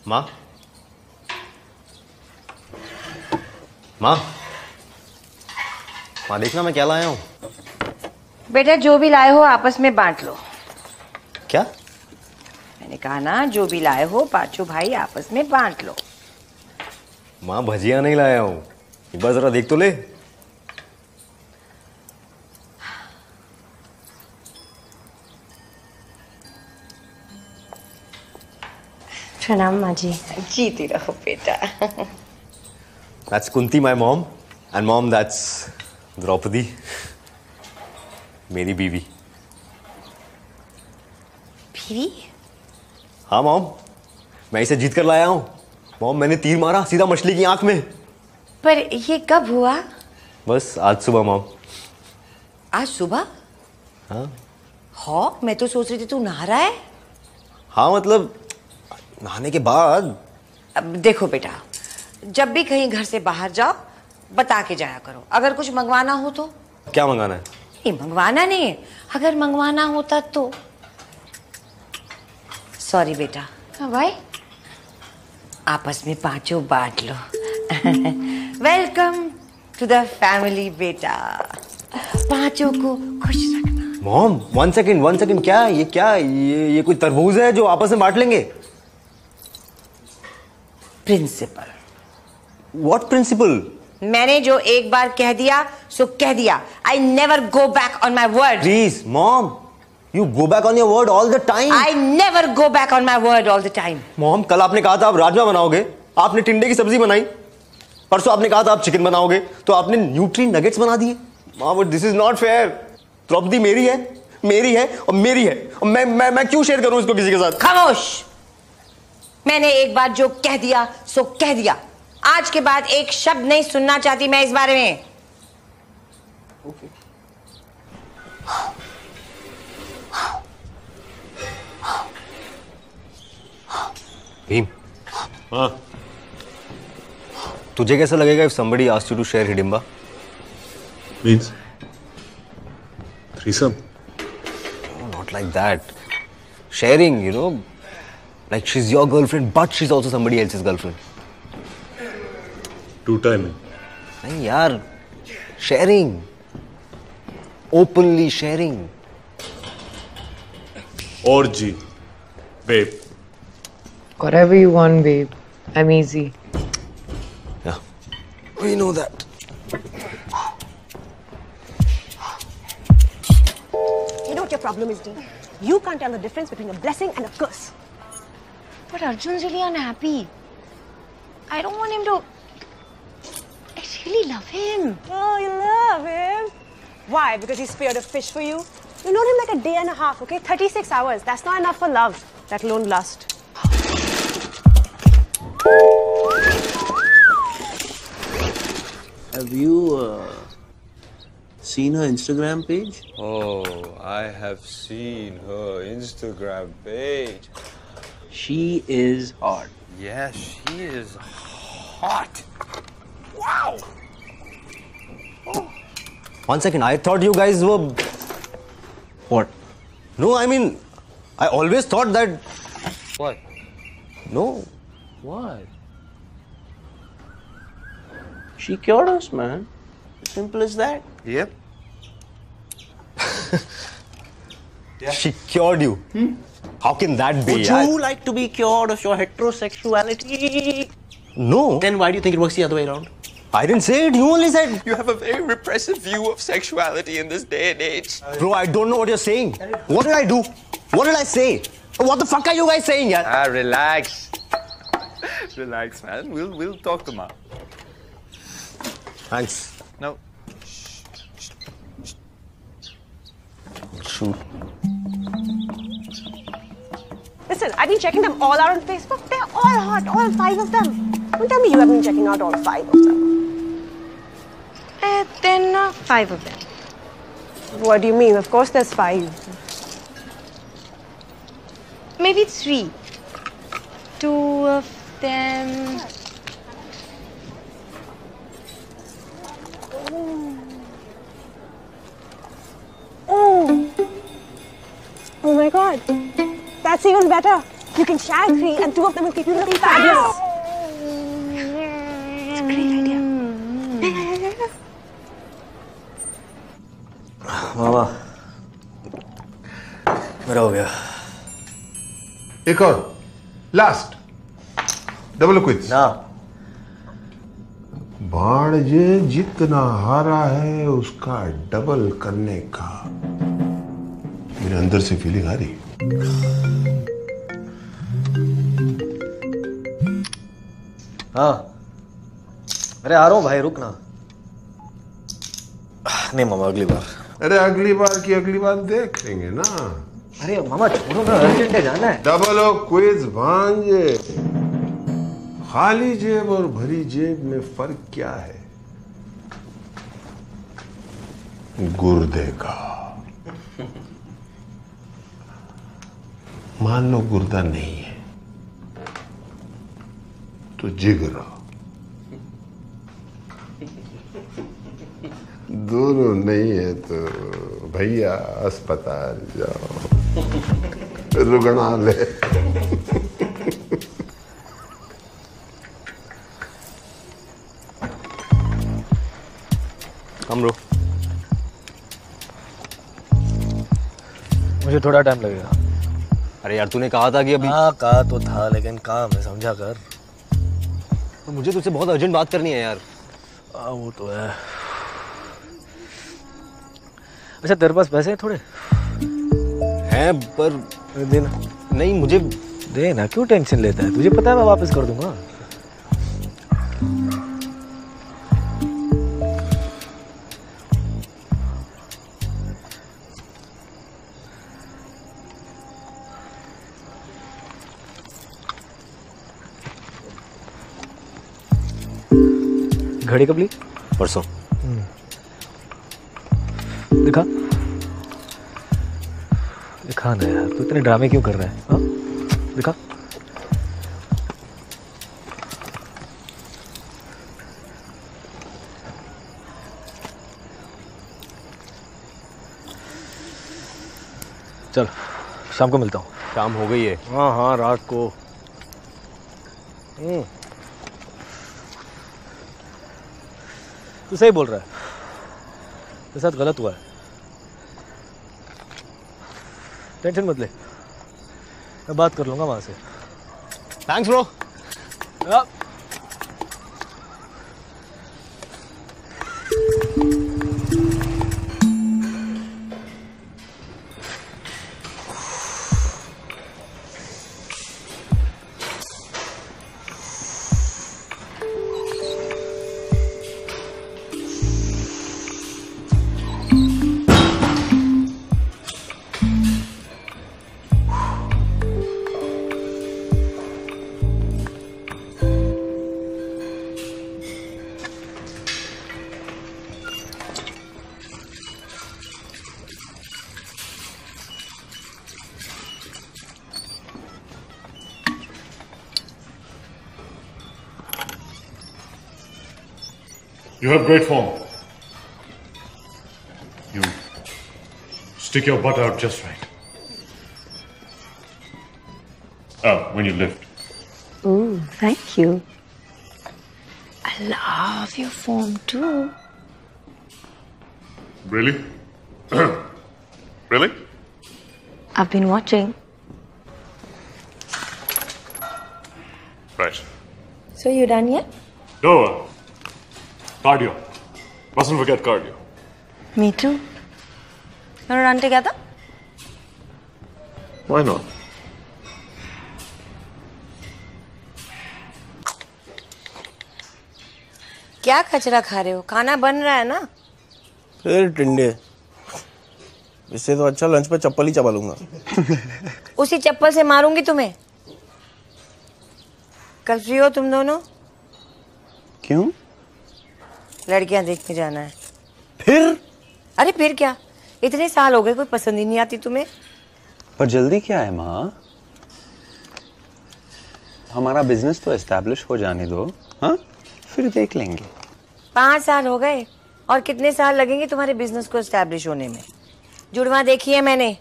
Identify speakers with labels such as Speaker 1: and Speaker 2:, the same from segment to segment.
Speaker 1: माँ माँ माँ देखना मैं क्या लाया हूँ।
Speaker 2: बेटा जो भी लाए हो आपस में बांट लो।
Speaker 1: क्या?
Speaker 2: मैंने कहा ना जो भी लाए हो पांचों भाई आपस में बांट लो।
Speaker 1: माँ भजिया नहीं लाया हूँ, एक बार जरा देख तो ले।
Speaker 2: प्रणाम माँ जी। जीती रहो बेटा।
Speaker 1: That's Kunti, my mom, and mom, that's Draupadi, मेरी बीवी।
Speaker 2: बीवी?
Speaker 1: हाँ मॉम, मैं इसे जीत कर लाया हूँ। मॉम मैंने तीर मारा सीधा मछली की आंख में।
Speaker 2: पर ये कब हुआ?
Speaker 1: बस आज सुबह मॉम।
Speaker 2: आज सुबह?
Speaker 1: हाँ।
Speaker 2: हाँ, मैं तो सोच रही थी तू नहा रहा है।
Speaker 1: हाँ मतलब नहाने के बाद।
Speaker 2: अब देखो बेटा, जब भी कहीं घर से बाहर जाओ बता के जाया करो। अगर कुछ मंगवाना हो तो।
Speaker 1: क्या मंगाना है?
Speaker 2: ये मंगवाना नहीं है, अगर मंगवाना होता तो। सॉरी बेटा।
Speaker 3: हाँ भाई,
Speaker 2: आपस में पांचों बांट लो। वेलकम टू द फैमिली बेटा। पांचों को खुश रखना।
Speaker 1: मॉम वन सेकंड, क्या ये कोई तरबूज है जो आपस में बांट लेंगे?
Speaker 2: प्रिंसिपल।
Speaker 1: What principle?
Speaker 2: मैंने जो एक बार कह दिया सो कह दिया। I never go back on my word.
Speaker 1: Please mom, you go back on your word all the time.
Speaker 2: I never go back on my word all the time.
Speaker 1: Mom कल आपने कहा था आप राजमा बनाओगे, आपने टिंडे की सब्जी बनाई। परसों आपने कहा था आप चिकन बनाओगे, तो आपने न्यूट्री नगेट्स बना दिए। माँ but this is not fair. Draupadi मेरी है और मेरी है, और मैं क्यों शेयर करूं इसको किसी के साथ?
Speaker 2: खामोश। मैंने एक बार जो कह दिया सो कह दिया। आज के बाद एक शब्द नहीं सुनना चाहती मैं इस बारे में।
Speaker 1: Okay. भीम,
Speaker 4: हाँ
Speaker 1: तुझे कैसा लगेगा if somebody asked you to share hidimba?
Speaker 4: Means threesome?
Speaker 1: No, not like that. Sharing, you know, like she's your girlfriend, but she's also somebody else's girlfriend.
Speaker 4: Two timing.
Speaker 1: नहीं यार, sharing, openly sharing.
Speaker 4: Orgy, babe.
Speaker 5: Whatever you want, babe. I'm easy.
Speaker 1: Yeah, we know that.
Speaker 6: You know what your problem is, Dean? You can't tell the difference between a blessing and a curse.
Speaker 3: but Arjun's really unhappy. I don't want him to. I really love him.
Speaker 6: Oh, you love him? Why? Because he speared a fish for you? You know him like a day and a half, okay? 36 hours. That's not enough for love, let alone lust.
Speaker 7: Have you seen her Instagram page?
Speaker 8: Oh, I have seen her Instagram page.
Speaker 7: She is hot.
Speaker 8: Yeah, she is hot. Wow.
Speaker 1: One second, I thought you guys were.
Speaker 7: What?
Speaker 1: No, I mean, I always thought that.
Speaker 8: What?
Speaker 1: No.
Speaker 7: What? She cured us, man. Simple as that.
Speaker 8: Yep.
Speaker 1: She cured you. How can that be?
Speaker 7: Would you like to be cured of your heterosexuality?
Speaker 1: No.
Speaker 7: Then why do you think it works the other way around?
Speaker 1: I didn't say it. You only said.
Speaker 8: You have a very repressive view of sexuality in this day and age.
Speaker 1: Bro, I don't know what you're saying. What did I do? What did I say? What the fuck are you guys saying, yaar?
Speaker 8: Ah, relax. Relax, man. We'll talk tomorrow.
Speaker 1: Thanks.
Speaker 8: No.
Speaker 1: Shoot.
Speaker 6: Listen, I've been checking them all out on Facebook. They're all hot, all 5 of them. Don't tell me you haven't been checking out all 5 of them.
Speaker 3: Then 5 of them.
Speaker 6: What do you mean? Of course there's 5.
Speaker 3: Maybe 3. 2 of them.
Speaker 6: Oh my god. That's even better. You can share 3 and 2 of them will keep you looking fabulous. It's a great idea.
Speaker 1: मामा मेरा हो गया।
Speaker 9: एक और last double quiz
Speaker 1: ना
Speaker 9: बाणजे जितना हारा है उसका डबल करने का मेरे अंदर से फीलिंग आ रही।
Speaker 1: हाँ अरे आ रहा हूँ भाई रुक ना। नहीं मामा अगली बार।
Speaker 9: अरे अगली बार की अगली बार देख लेंगे ना।
Speaker 1: अरे मामा छोड़ो ना अर्जेंट है जाना है।
Speaker 9: डबल क्विज भांजे खाली जेब और भरी जेब में फर्क क्या है? गुर्दे का। मान लो गुर्दा नहीं है तो जिगरा। दोनों नहीं है तो भैया अस्पताल जाओ रुग्णालय।
Speaker 1: हम रो
Speaker 10: मुझे थोड़ा टाइम लगेगा।
Speaker 1: अरे यार तूने कहा था कि अभी।
Speaker 10: हाँ कहा तो था लेकिन काम है समझा कर।
Speaker 1: मुझे तुझसे बहुत अर्जेंट बात करनी है यार।
Speaker 10: वो तो है। अच्छा तेरे पास पैसे हैं थोड़े?
Speaker 1: हैं पर
Speaker 10: देना।
Speaker 1: नहीं मुझे
Speaker 10: देना क्यों टेंशन लेता है? तुझे पता है मैं वापस कर दूंगा। घड़ी कब ली?
Speaker 1: परसों।
Speaker 10: दिखा दिखा ना यार तू इतने ड्रामे क्यों कर रहा है? हाँ दिखा। चल शाम को मिलता हूँ।
Speaker 1: शाम हो गई है।
Speaker 10: हाँ हाँ रात को। तू सही बोल रहा है तेरे साथ गलत हुआ है। टेंशन मत ले मैं बात कर लूंगा वहां से।
Speaker 1: Thanks bro.
Speaker 4: You have great form. You stick your butt out just right. When you lift.
Speaker 3: Ooh, thank you. I love your form too.
Speaker 4: Really? Really?
Speaker 3: I've been watching.
Speaker 4: Right.
Speaker 2: So you done yet?
Speaker 4: No. Cardio. Mustn't forget cardio.
Speaker 2: Me too. You wanna run together?
Speaker 4: Why not?
Speaker 2: क्या कचरा खा रहे हो? खाना बन रहा है ना।
Speaker 7: फिर टिंडे इससे तो अच्छा लंच पे चप्पल ही चबा लूंगा।
Speaker 2: उसी चप्पल से मारूंगी तुम्हें। कल फ्री हो तुम दोनों?
Speaker 7: क्यों?
Speaker 2: लड़कियां देखने जाना है।
Speaker 7: फिर?
Speaker 2: अरे फिर क्या, इतने साल हो गए कोई पसंद ही नहीं आती तुम्हें।
Speaker 8: पर जल्दी क्या है माँ? हमारा बिजनेस तो एस्टैब्लिश हो जाने दो, हाँ? फिर देख लेंगे।
Speaker 2: 5 साल हो गए और कितने साल लगेंगे तुम्हारे बिजनेस को एस्टैब्लिश होने में। जुड़वा देखी है मैंने,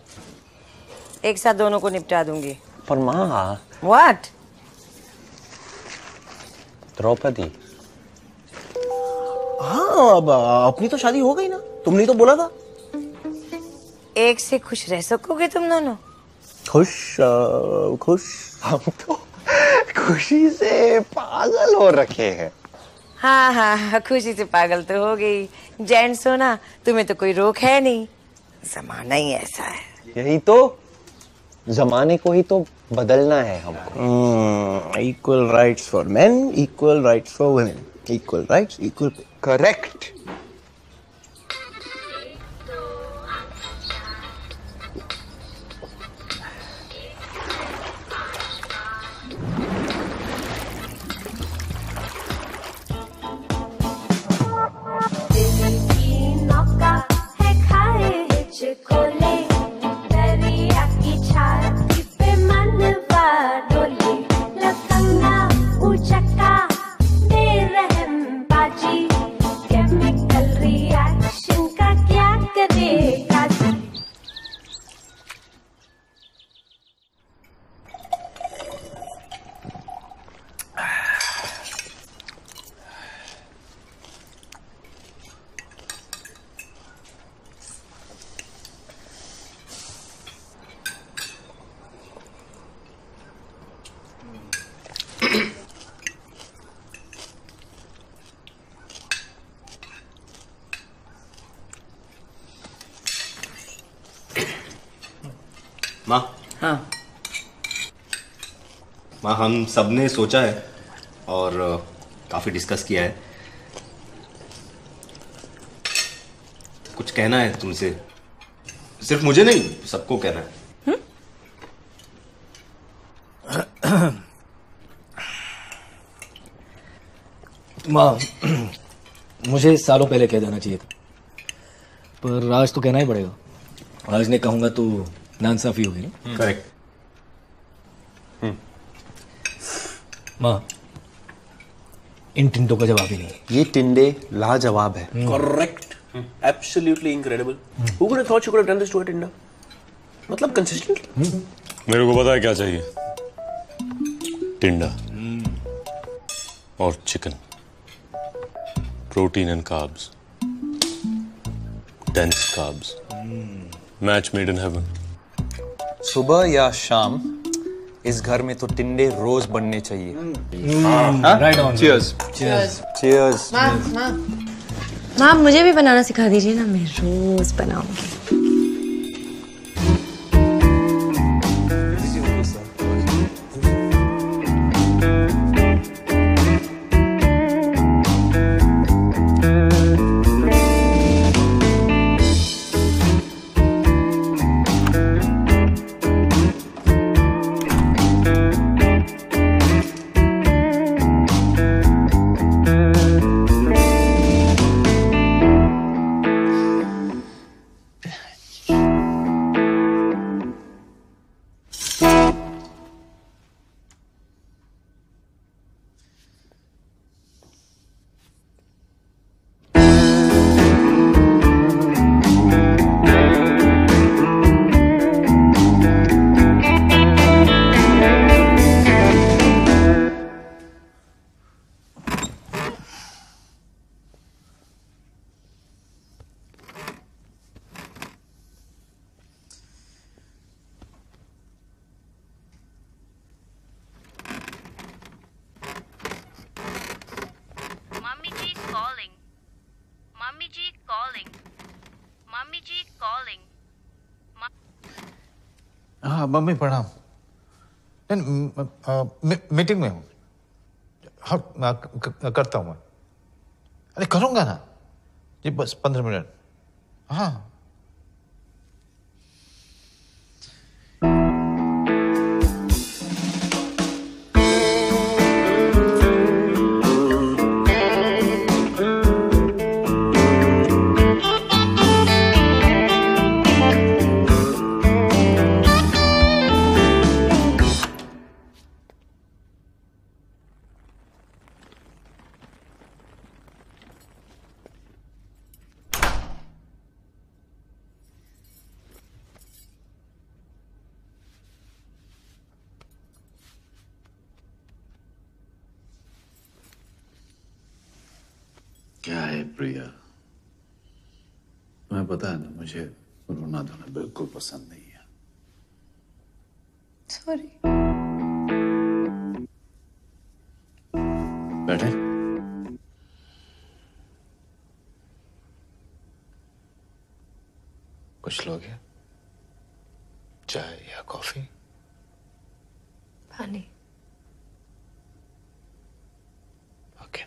Speaker 2: एक साथ दोनों को निपटा दूंगी।
Speaker 11: पर माँ
Speaker 2: What?
Speaker 11: द्रौपदी।
Speaker 7: हाँ अब अपनी तो शादी हो गई ना, तुमने तो बोला था।
Speaker 2: एक से खुश रह सकोगे तुम दोनों?
Speaker 7: खुश खुश
Speaker 11: हम तो खुशी से पागल हो रखे हैं।
Speaker 2: हाँ हाँ, खुशी से पागल तो हो गई। जेंट्स हो ना, तुम्हें तो कोई रोक है नहीं, जमाना ही ऐसा है।
Speaker 11: यही तो, जमाने को ही तो बदलना है हमको।
Speaker 7: Equal rights for main, equal rights for women, equal rights, equal pay.
Speaker 11: Correct.
Speaker 1: माँ,
Speaker 2: हाँ
Speaker 1: माँ, हम सब ने सोचा है और काफी डिस्कस किया है। कुछ कहना है तुमसे, सिर्फ मुझे नहीं, सबको कहना है।
Speaker 10: माँ, मुझे सालों पहले कह देना चाहिए था, पर आज तो कहना ही पड़ेगा। आज नहीं कहूंगा तो नाइंसाफी होगी ना।
Speaker 1: करेक्ट।
Speaker 10: माँ, इन टिंडों का जवाब ही नहीं है।
Speaker 11: ये टिंडे लाजवाब है।
Speaker 7: Correct, absolutely incredible. Who would have thought you could have done this to a Tinder? मतलब कंसिस्टेंट।
Speaker 4: मेरे को पता है क्या चाहिए। टिंडा और chicken, protein and carbs, dense carbs, match made in heaven.
Speaker 8: सुबह या शाम इस घर में तो टिंडे रोज बनने चाहिए।
Speaker 10: Right on.
Speaker 8: Cheers.
Speaker 10: Cheers.
Speaker 8: Cheers.
Speaker 3: माँ मुझे भी बनाना सिखा दीजिए ना, मैं रोज बनाऊंगी।
Speaker 12: हाँ मम्मी प्रणाम। मीटिंग में हूँ। हाँ करता हूँ मैं। अरे करूँगा ना जी, बस 15 मिनट। हाँ क्या है प्रिया, तुम्हें पता है ना मुझे रोना धोना बिल्कुल पसंद नहीं है।
Speaker 3: सॉरी।
Speaker 12: बैठे। कुछ लोगे? चाय या कॉफी?
Speaker 3: पानी।
Speaker 12: ओके।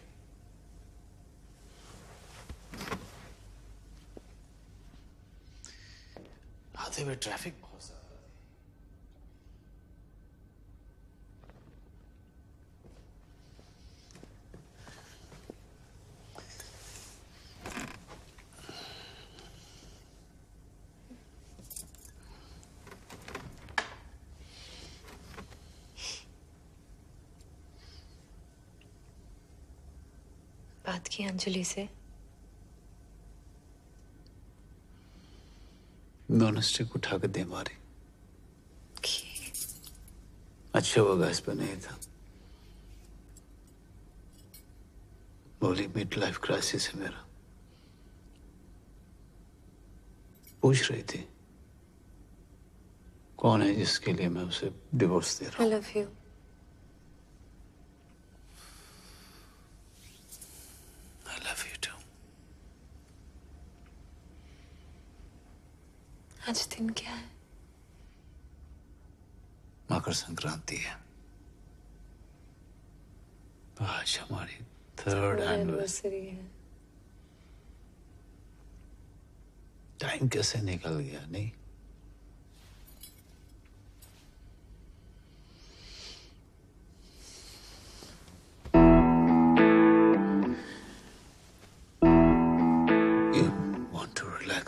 Speaker 12: आते हुए ट्रैफिक बहुत ज्यादा।
Speaker 3: बात की अंजलि से?
Speaker 12: दोनों स्टिक उठा के दे मारी। अच्छा होगा इस पर नहीं था। बोली मिड लाइफ क्राइसिस है मेरा। पूछ रही थी कौन है जिसके लिए मैं उसे डिवोर्स दे रहा हूं।
Speaker 3: I love you.
Speaker 12: I love you too.
Speaker 3: आज दिन क्या है?
Speaker 12: मकर संक्रांति है। आज हमारी थर्ड एनिवर्सरी
Speaker 3: है।
Speaker 12: टाइम कैसे निकल गया नहीं? You want to relax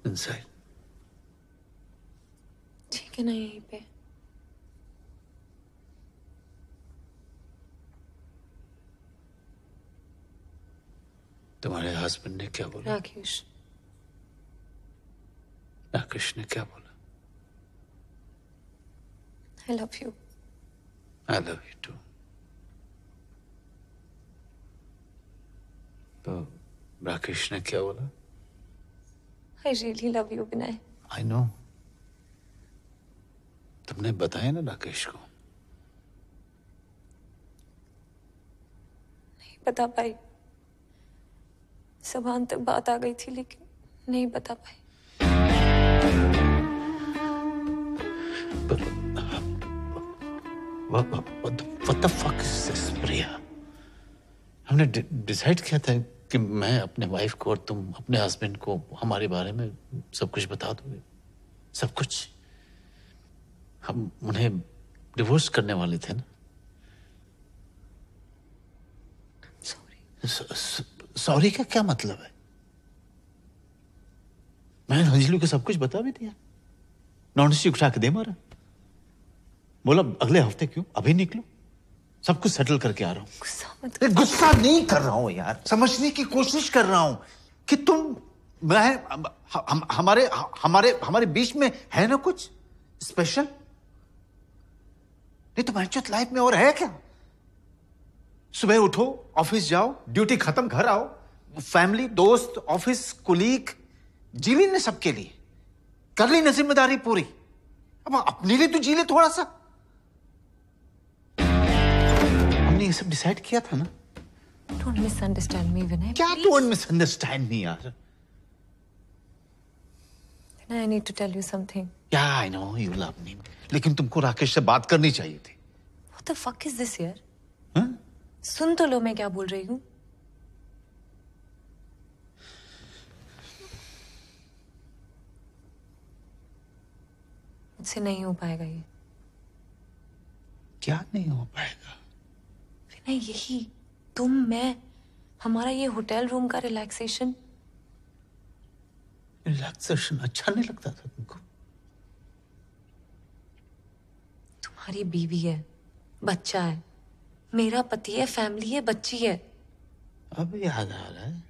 Speaker 12: inside?
Speaker 3: ठीक है ना यहीं पे?
Speaker 12: तुम्हारे हस्बैंड ने क्या बोला?
Speaker 3: राकेश।
Speaker 12: राकेश ने क्या बोला?
Speaker 3: I love you.
Speaker 12: I love you too. तो राकेश ने क्या बोला?
Speaker 3: I really love you, Vinay.
Speaker 12: I know. तुमने बताया ना राकेश को?
Speaker 3: नहीं बता पाई। ज़बान तक बात आ गई थी लेकिन नहीं बता पाई।
Speaker 12: What the fuck is this, प्रिया? हमने डिसाइड किया था कि मैं अपने वाइफ को और तुम अपने हस्बैंड को हमारे बारे में सब कुछ बता दोगे। सब कुछ। हम उन्हें डिवोर्स करने वाले थे ना। सॉरी का क्या मतलब है? मैंने अंजलि को सब कुछ बता भी दिया। नॉनस्टिक उठा के दे मारा। बोला अगले हफ्ते क्यों, अभी निकलो, सब कुछ सेटल करके आ रहा हूं।
Speaker 3: गुस्सा मत कर।
Speaker 12: गुस्सा नहीं कर रहा हूं यार, समझने की कोशिश कर रहा हूं कि तुम हमारे बीच में है ना कुछ स्पेशल। नहीं तो मैचुअल लाइफ में और है क्या? सुबह उठो, ऑफिस जाओ, ड्यूटी खत्म, घर आओ, फैमिली, दोस्त, ऑफिस, कुलीग, जी ली ने सबके लिए, कर ली ना जिम्मेदारी पूरी। अब अपने लिए तो जी ले थोड़ा सा। हमने ये सब डिसाइड किया था ना।
Speaker 3: Don't misunderstand me, विनय।
Speaker 12: क्या don't misunderstand me यार?
Speaker 3: विनय, I need to tell you something.
Speaker 12: Yeah, I know you love me. लेकिन तुमको राकेश से बात करनी चाहिए थी।
Speaker 3: What the fuck is this यार?
Speaker 12: हाँ?
Speaker 3: सुन तो लो मैं क्या बोल रही हूँ। मुझसे नहीं हो पाएगा ये।
Speaker 12: क्या नहीं हो पाएगा?
Speaker 3: विनय, यही तुम, मैं, हमारा ये होटल रूम का रिलैक्सेशन।
Speaker 12: रिलैक्सेशन अच्छा नहीं लगता था तुमको?
Speaker 3: तुम्हारी बीवी है, बच्चा है, मेरा पति है, फैमिली है, बच्ची है।
Speaker 12: अब याद आ रहा है।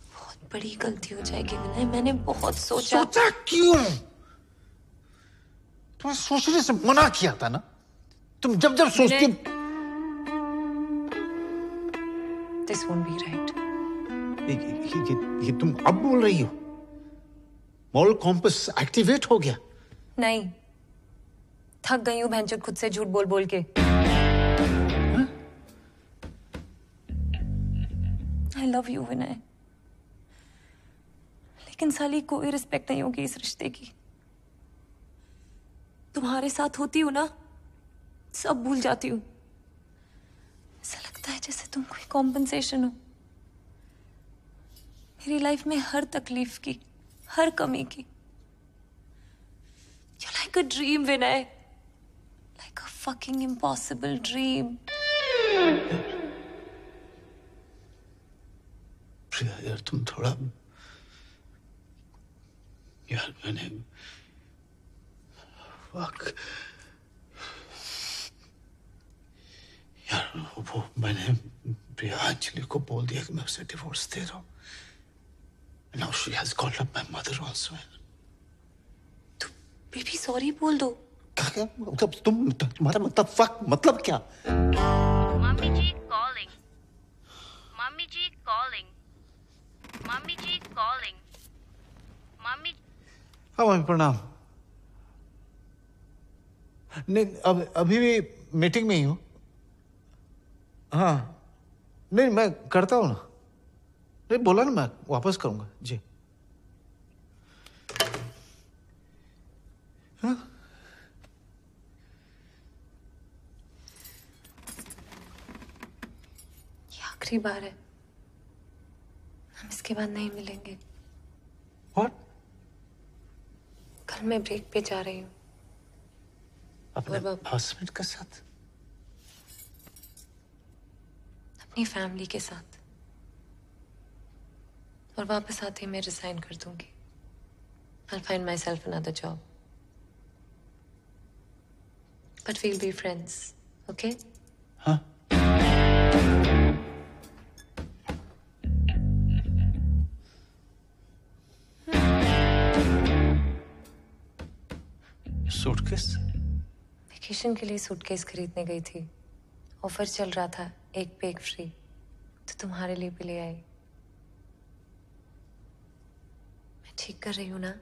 Speaker 3: बहुत बड़ी गलती हो जाएगी विनय। मैंने बहुत सोचा।
Speaker 12: सोचा क्यों? तुम्हें सोचने से मना किया था ना। तुम जब जब सोचती।
Speaker 3: This won't be right.
Speaker 12: ये तुम अब बोल रही हो? मॉरल कॉम्पस एक्टिवेट हो गया?
Speaker 3: नहीं, थक गई हूँ भैंचोद खुद से झूठ बोल बोल के। I love you विनय, लेकिन साली कोई रिस्पेक्ट नहीं होगी इस रिश्ते की। तुम्हारे साथ होती हूँ ना, सब भूल जाती हूँ। ऐसा लगता है जैसे तुम कोई कॉम्पनसेशन हो मेरी लाइफ में हर तकलीफ की, हर कमी की। You're like a dream, Vinay, like a fucking impossible dream.
Speaker 12: प्रिया यार, तुम थोड़ा, यार मैंने यार वो मैंने प्रिया अंजलि को बोल दिया कि मैं उसे डिवोर्स दे रहा हूँ। Now she has called up my mother also.
Speaker 3: तो बेबी सॉरी बोल दो।
Speaker 12: क्या मतलब तुम्हारा मतलब क्या?
Speaker 13: मम्मी जी कॉलिंग, मम्मी जी कॉलिंग, मम्मी जी कॉलिंग, मम्मी।
Speaker 12: हाँ मम्मी प्रणाम। नहीं अभी भी मीटिंग में ही हूँ। हाँ नहीं मैं करता हूँ ना, नहीं बोला ना मैं वापस करूंगा जी। हाँ
Speaker 3: ये आखिरी बार है, हम इसके बाद नहीं मिलेंगे।
Speaker 12: What?
Speaker 3: कल मैं ब्रेक पे जा रही हूँ
Speaker 12: अपने हस्बैंड के साथ,
Speaker 3: अपनी फैमिली के साथ, और वापस आते ही मैं रिजाइन कर दूंगी। I'll find myself another job. But we'll be friends, okay?
Speaker 12: हाँ? सूटकेस?
Speaker 3: वेकेशन के लिए सूटकेस खरीदने गई थी, ऑफर चल रहा था, एक पे एक फ्री, तो तुम्हारे लिए भी ले आई। मैं ठीक कर रही हूँ ना?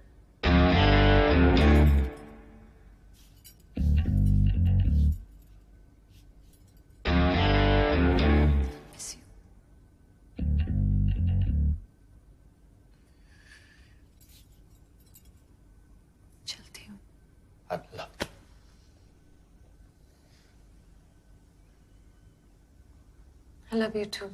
Speaker 3: Miss you. चलती हूँ।
Speaker 12: अल्लाह।
Speaker 3: I love you too.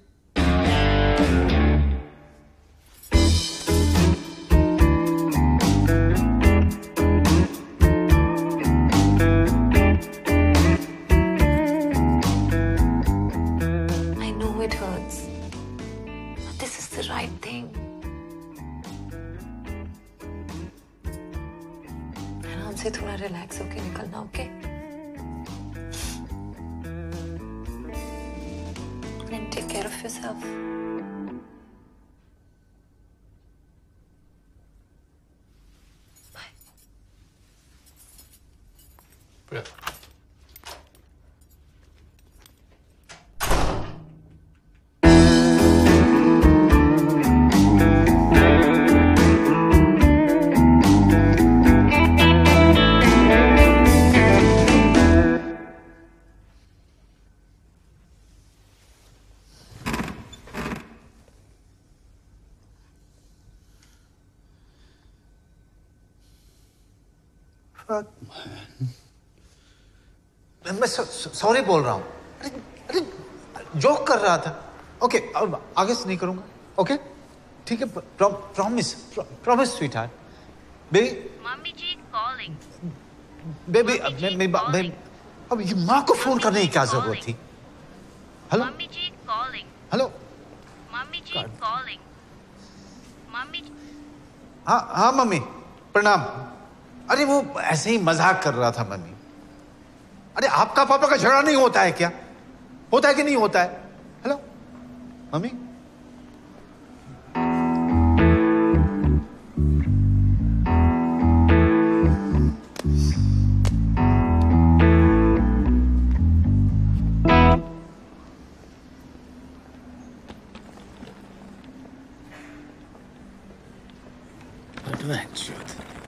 Speaker 3: I know it hurts, but this is the right thing. आराम से थोड़ा रिलैक्स होके निकलना, okay? And take care of yourself. Bye.
Speaker 12: प्रिया। मैं सॉरी बोल रहा हूँ। अरे जोक कर रहा था। ओके अब आगे से नहीं करूंगा। ओके ठीक है, promise promise sweetheart. Baby
Speaker 13: mummy जी कॉलिंग,
Speaker 12: बेबी अब ये माँ को फोन करने की क्या जरूरत थी? हेलो
Speaker 13: मम्मी जी कॉलिंग,
Speaker 12: हेलो
Speaker 13: मम्मी जी कॉलिंग, मम्मी।
Speaker 12: हाँ मम्मी प्रणाम। अरे वो ऐसे ही मजाक कर रहा था मम्मी। अरे आपका पापा का झगड़ा नहीं होता है क्या? होता है कि नहीं होता है? Hello mummy. Rangjot.